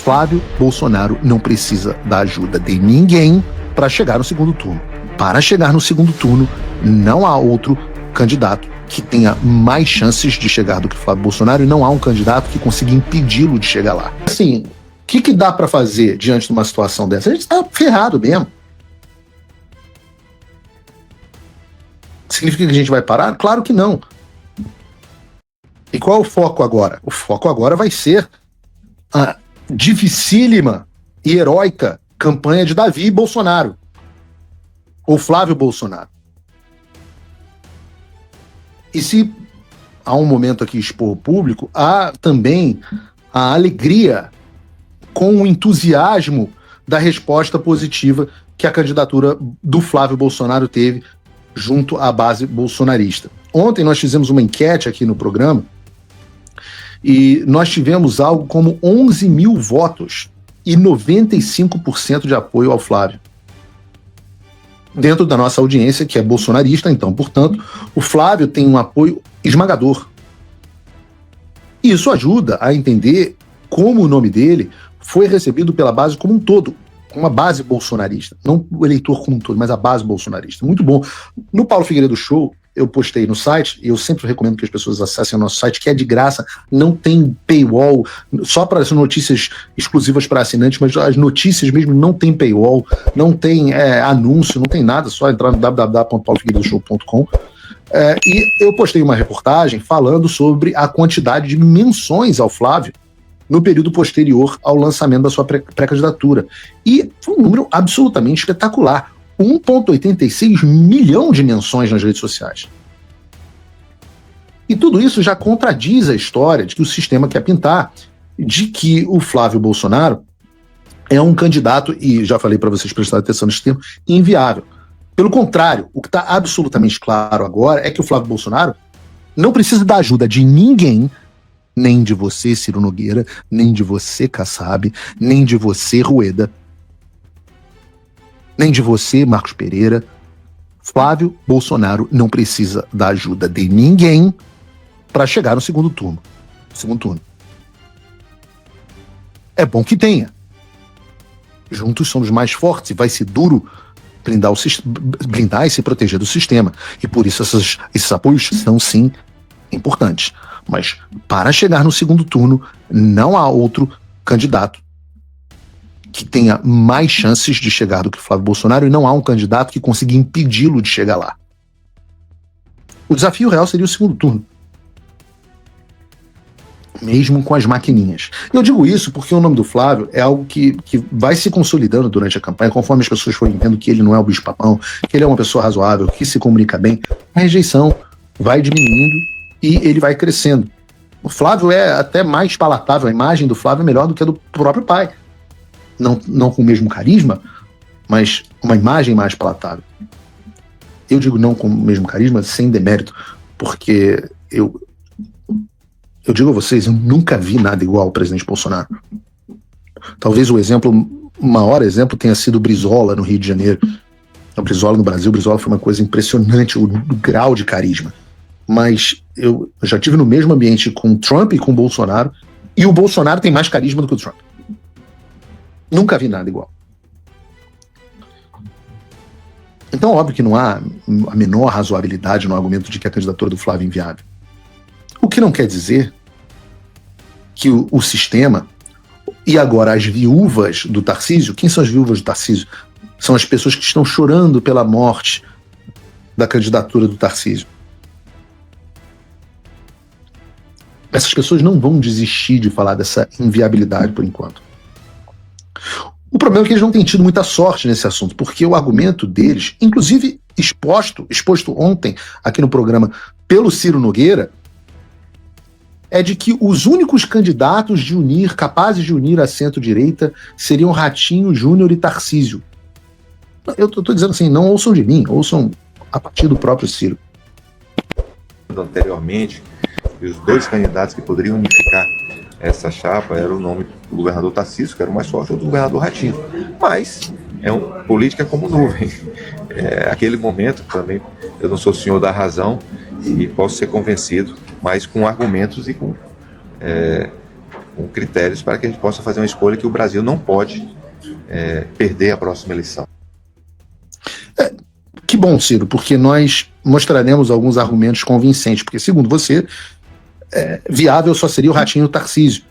Flávio Bolsonaro não precisa da ajuda de ninguém para chegar no segundo turno. Para chegar no segundo turno, não há outro candidato que tenha mais chances de chegar do que Flávio Bolsonaro, e não há um candidato que consiga impedi-lo de chegar lá. Assim, o que dá para fazer diante de uma situação dessa? A gente está ferrado mesmo. Significa que a gente vai parar? Claro que não. E qual é o foco agora? O foco agora vai ser a dificílima e heróica campanha de Davi Bolsonaro, ou Flávio Bolsonaro. E se há um momento aqui expor o público, há também a alegria com o entusiasmo da resposta positiva que a candidatura do Flávio Bolsonaro teve junto à base bolsonarista. Ontem nós fizemos uma enquete aqui no programa e nós tivemos algo como 11 mil votos e 95% de apoio ao Flávio. Dentro da nossa audiência, que é bolsonarista, então, portanto, o Flávio tem um apoio esmagador. E isso ajuda a entender como o nome dele foi recebido pela base como um todo, uma base bolsonarista. Não o eleitor como um todo, mas a base bolsonarista. Muito bom. No Paulo Figueiredo Show, eu postei no site, e eu sempre recomendo que as pessoas acessem o nosso site, que é de graça, não tem paywall, só para as notícias exclusivas para assinantes, mas as notícias mesmo não tem paywall, não tem anúncio, não tem nada, só entrar no www.paulofigueiredoshow.com. E eu postei uma reportagem falando sobre a quantidade de menções ao Flávio no período posterior ao lançamento da sua pré-candidatura. E foi um número absolutamente espetacular. 1,86 milhão de menções nas redes sociais. E tudo isso já contradiz a história de que o sistema quer pintar, de que o Flávio Bolsonaro é um candidato, e já falei para vocês prestarem atenção nesse termo, inviável. Pelo contrário, o que está absolutamente claro agora é que o Flávio Bolsonaro não precisa da ajuda de ninguém, nem de você, Ciro Nogueira, nem de você, Kassab, nem de você, Rueda, nem de você, Marcos Pereira. Flávio Bolsonaro não precisa da ajuda de ninguém para chegar no segundo turno. É bom que tenha. Juntos somos mais fortes e vai ser duro blindar e se proteger do sistema. E por isso esses apoios são, sim, importantes. Mas para chegar no segundo turno, não há outro candidato que tenha mais chances de chegar do que Flávio Bolsonaro, e não há um candidato que consiga impedi-lo de chegar lá. O desafio real seria o segundo turno. Mesmo com as maquininhas. Eu digo isso porque o nome do Flávio é algo que vai se consolidando durante a campanha, conforme as pessoas forem vendo que ele não é o bicho-papão, que ele é uma pessoa razoável, que se comunica bem, a rejeição vai diminuindo e ele vai crescendo. O Flávio é até mais palatável, a imagem do Flávio é melhor do que a do próprio pai. Não com o mesmo carisma, mas uma imagem mais palatável. Eu digo não com o mesmo carisma, sem demérito, porque eu digo a vocês, eu nunca vi nada igual ao presidente Bolsonaro. Talvez o maior exemplo tenha sido o Brizola no Rio de Janeiro. O Brizola no Brasil, o Brizola foi uma coisa impressionante, o grau de carisma. Mas eu já tive no mesmo ambiente com o Trump e com o Bolsonaro, e o Bolsonaro tem mais carisma do que o Trump. Nunca vi nada igual. Então, óbvio que não há a menor razoabilidade no argumento de que a candidatura do Flávio é inviável. O que não quer dizer que o sistema, e agora as viúvas do Tarcísio, quem são as viúvas do Tarcísio? São as pessoas que estão chorando pela morte da candidatura do Tarcísio. Essas pessoas não vão desistir de falar dessa inviabilidade por enquanto. O problema é que eles não têm tido muita sorte nesse assunto, porque o argumento deles, inclusive exposto ontem aqui no programa pelo Ciro Nogueira, é de que os únicos candidatos capazes de unir a centro-direita seriam Ratinho, Júnior e Tarcísio. Eu estou dizendo assim, não ouçam de mim, ouçam a partir do próprio Ciro. Anteriormente, os dois candidatos que poderiam unificar essa chapa era o nome do governador Tarcísio, que era o mais forte, ou do governador Ratinho. Mas política como nuvem. Aquele momento também, eu não sou o senhor da razão e posso ser convencido, mas com argumentos e com com critérios para que a gente possa fazer uma escolha que o Brasil não pode perder a próxima eleição. Que bom, Ciro, porque nós mostraremos alguns argumentos convincentes, porque, segundo você, viável só seria o Ratinho e o Tarcísio.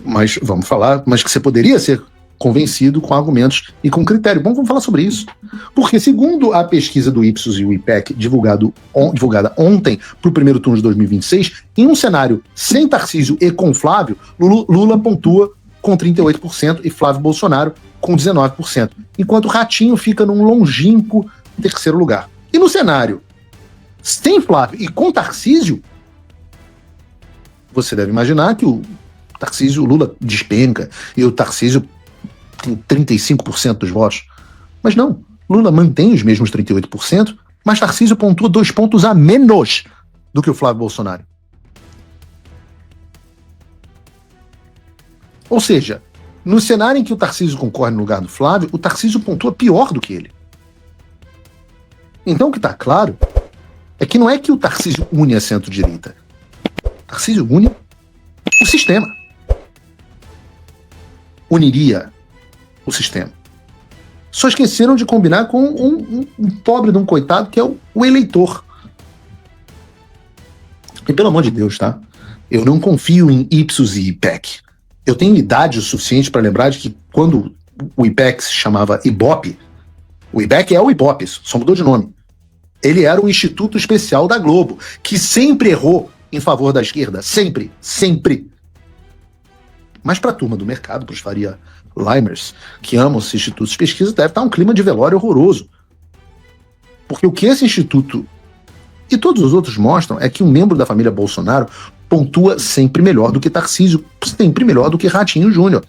Mas vamos falar, mas que você poderia ser convencido com argumentos e com critério. Bom, vamos falar sobre isso. Porque, segundo a pesquisa do Ipsos e o IPEC, divulgada ontem para o primeiro turno de 2026, em um cenário sem Tarcísio e com Flávio, Lula pontua com 38% e Flávio Bolsonaro com 19%, enquanto o Ratinho fica num longínquo terceiro lugar. E no cenário sem Flávio e com Tarcísio, você deve imaginar que o Lula despenca e o Tarcísio tem 35% dos votos. Mas não, Lula mantém os mesmos 38%, mas Tarcísio pontua 2 pontos a menos do que o Flávio Bolsonaro. Ou seja, no cenário em que o Tarcísio concorre no lugar do Flávio, o Tarcísio pontua pior do que ele. Então o que está claro é que não é que o Tarcísio une a centro-direita. O Tarcísio une o sistema. Uniria o sistema. Só esqueceram de combinar com um pobre de um coitado que é o eleitor. E pelo amor de Deus, tá? Eu não confio em Ipsos e IPEC. Eu tenho idade o suficiente para lembrar de que quando o IPEC se chamava Ibope, o IPEC é o Ibope, só mudou de nome. Ele era um instituto especial da Globo, que sempre errou em favor da esquerda. Sempre, sempre. Mas para a turma do mercado, para os Faria Limers, que amam esses institutos de pesquisa, deve estar um clima de velório horroroso. Porque o que esse instituto e todos os outros mostram é que um membro da família Bolsonaro pontua sempre melhor do que Tarcísio, sempre melhor do que Ratinho Júnior.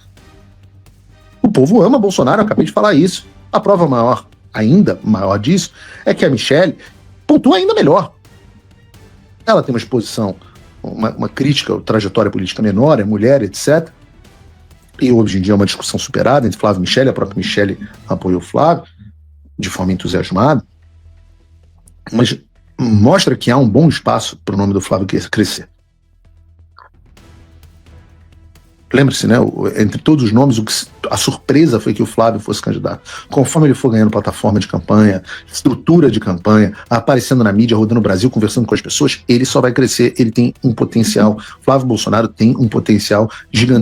O povo ama Bolsonaro, eu acabei de falar isso. A prova maior, ainda maior disso, é que a Michelle pontua ainda melhor. Ela tem uma exposição, uma crítica à trajetória política menor, é mulher, etc. E hoje em dia é uma discussão superada entre Flávio e Michelle, a própria Michelle apoiou Flávio de forma entusiasmada, mas mostra que há um bom espaço para o nome do Flávio crescer. Lembre-se, né? Entre todos os nomes, a surpresa foi que o Flávio fosse candidato. Conforme ele for ganhando plataforma de campanha, estrutura de campanha, aparecendo na mídia, rodando o Brasil, conversando com as pessoas, ele só vai crescer. Ele tem um potencial. Flávio Bolsonaro tem um potencial gigantesco.